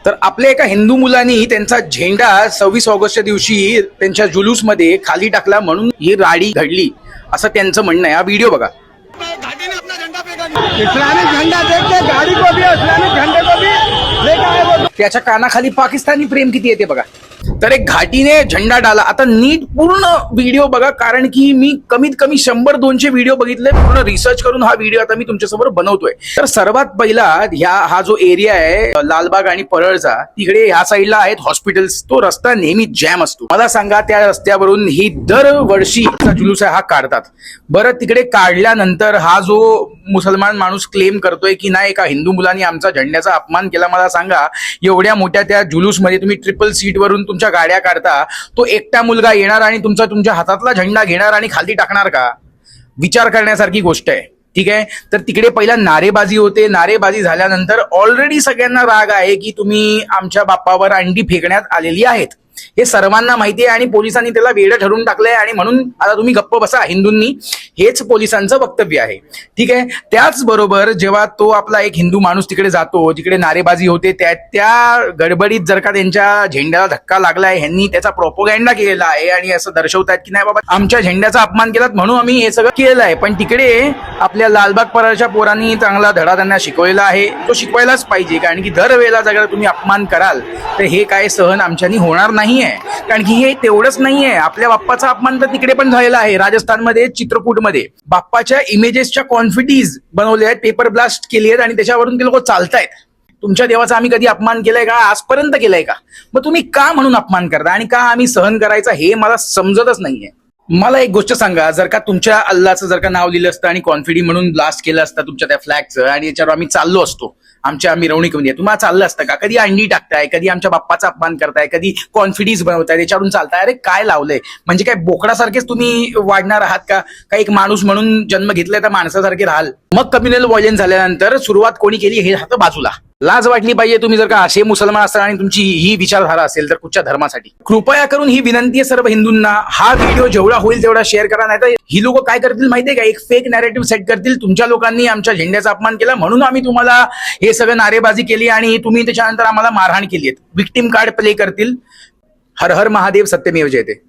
तर आपल्या एका हिंदू मुलांनी त्यांचा झेंडा 26 ऑगस्टच्या दिवशी त्यांच्या जुलूसमध्ये खाली टाकला म्हणून ही राडी घडली असं त्यांचं म्हणणं आहे. हा व्हिडिओ बघा. इस्लामिक झंडा देख के गाड़ी को भी इस्लामिक झंडे को भी लेकर आए वो. त्याच्या कानाखाली पाकिस्तानी प्रेम किती येते बघा. तर एक घाटीने झेंडा डाला. आता नीट पूर्ण व्हिडिओ बघा, कारण की मी कमीत कमी 100-200 व्हिडिओ बघितले पूर्ण रिसर्च करून हा व्हिडिओ आता मी तुमच्यासमोर बनवतोय. तर सर्वात पहिला हा जो एरिया आहे लालबाग आणि परळचा, तिकडे ह्या साईडला आहेत हॉस्पिटल्स. तो रस्ता नेहमी जॅम असतो. मला सांगा त्या रस्त्यावरून ही दरवर्षी जुलूस आहे हा काढतात. बरं, तिकडे काढल्यानंतर हा जो मुसलमान माणूस क्लेम करतोय की नाही एका हिंदू मुलांनी आमचा झेंड्याचा अपमान केला. मला सांगा, एवढ्या मोठ्या त्या जुलूसमध्ये तुम्ही ट्रिपल सीट वरून तुमच्या गाड्या काढता, तो एकटा मुलगा येणार आणि तुमच्या हातातला झेंडा घेणार आणि खाली टाकणार का? विचार करण्यासारखी गोष्ट आहे. ठीक आहे. तर तिकडे पहिला नारेबाजी होते. नारेबाजी झाल्यानंतर ऑलरेडी सगळ्यांना राग आहे की तुम्ही आमच्या बाप्पावर अंडी फेकण्यात आलेली आहेत, हे सर्वांना माहिती आहे आणि पोलिसांनी त्याला वेडं ठरवून टाकलंय आणि म्हणून आता तुम्ही गप्प बसा हिंदूंनी, हेच पोलिसांचं वक्तव्य आहे. ठीक आहे. त्याचबरोबर जेव्हा तो आपला एक हिंदू माणूस तिकडे जातो जिकडे नारेबाजी होते, त्या गडबडीत जर का त्यांच्या झेंड्याला धक्का लागलाय, ह्यांनी त्याचा प्रोपोगँडा केलेला आहे आणि असं दर्शवतात की नाही बाबा आमच्या झेंड्याचा अपमान केलात म्हणून आम्ही हे सगळं केलेलं आहे. पण तिकडे आपल्या लालबाग परळच्या पोरांनी चांगला धडा त्यांना शिकवलेला आहे. तो शिकवायलाच पाहिजे, कारण की दरवेळेला जर तुम्ही अपमान कराल तर हे काय सहन आमच्यानी होणार नाही. कारण की हे तेवढंच नाहीये, आपल्या बाप्पाचा अपमान तर तिकडे पण झालेला आहे. राजस्थानमध्ये चित्रकूटमध्ये बाप्पाच्या इमेजेसच्या कॉन्फिटीज बनवले आहेत, पेपर ब्लास्ट केली आहेत आणि त्याच्यावरून ते लोक चालतायत. तुमच्या देवाचा आम्ही कधी अपमान केलाय का? आजपर्यंत केलाय का? मग तुम्ही का म्हणून अपमान करता आणि का आम्ही सहन करायचा, हे मला समजतच नाहीये. मला एक गोष्ट सांगा, जर का तुमच्या अल्लाचं जर का नाव लिहिलं असतं आणि कॉन्फिडी म्हणून ब्लास्ट केलं असतं तुमच्या त्या फ्लॅगचं आणि याच्यावर आम्ही चाललो असतो आमच्या मिरवणुकीमध्ये, तुम्हाला चाललं असतं का? कधी अंडी टाकताय, कधी आमच्या बाप्पाचा अपमान करताय, कधी कॉन्फिडन्स बनवताय, त्याच्यावरून चालताय. अरे काय लावलंय? म्हणजे काय बोकडासारखेच तुम्ही वाढणार आहात का? एक माणूस म्हणून जन्म घेतलाय तर माणसासारखे राहाल. मग कम्युनल व्हायलेन्स झाल्यानंतर सुरुवात कोणी केली हे राहतं बाजूला. लाज वाटली पाहिजे तुम्ही जर का असे मुसलमान असाल आणि तुमची ही विचारधारा असेल तर कुठच्या धर्मासाठी. कृपया करून ही विनंती आहे सर्व हिंदूंना, हा व्हिडिओ जेवढा होईल तेवढा शेअर करा. नाही तर ही लोक काय करतील माहितीये का? एक फेक नॅरेटिव्ह सेट करतील, तुमच्या लोकांनी आमच्या झेंड्याचा अपमान केला म्हणून आम्ही तुम्हाला हे सगळं नारेबाजी केली आणि तुम्ही त्याच्यानंतर आम्हाला मारहाण केली आहे. विक्टिम कार्ड प्ले करतील. हर हर महादेव, सत्यमेव जयते.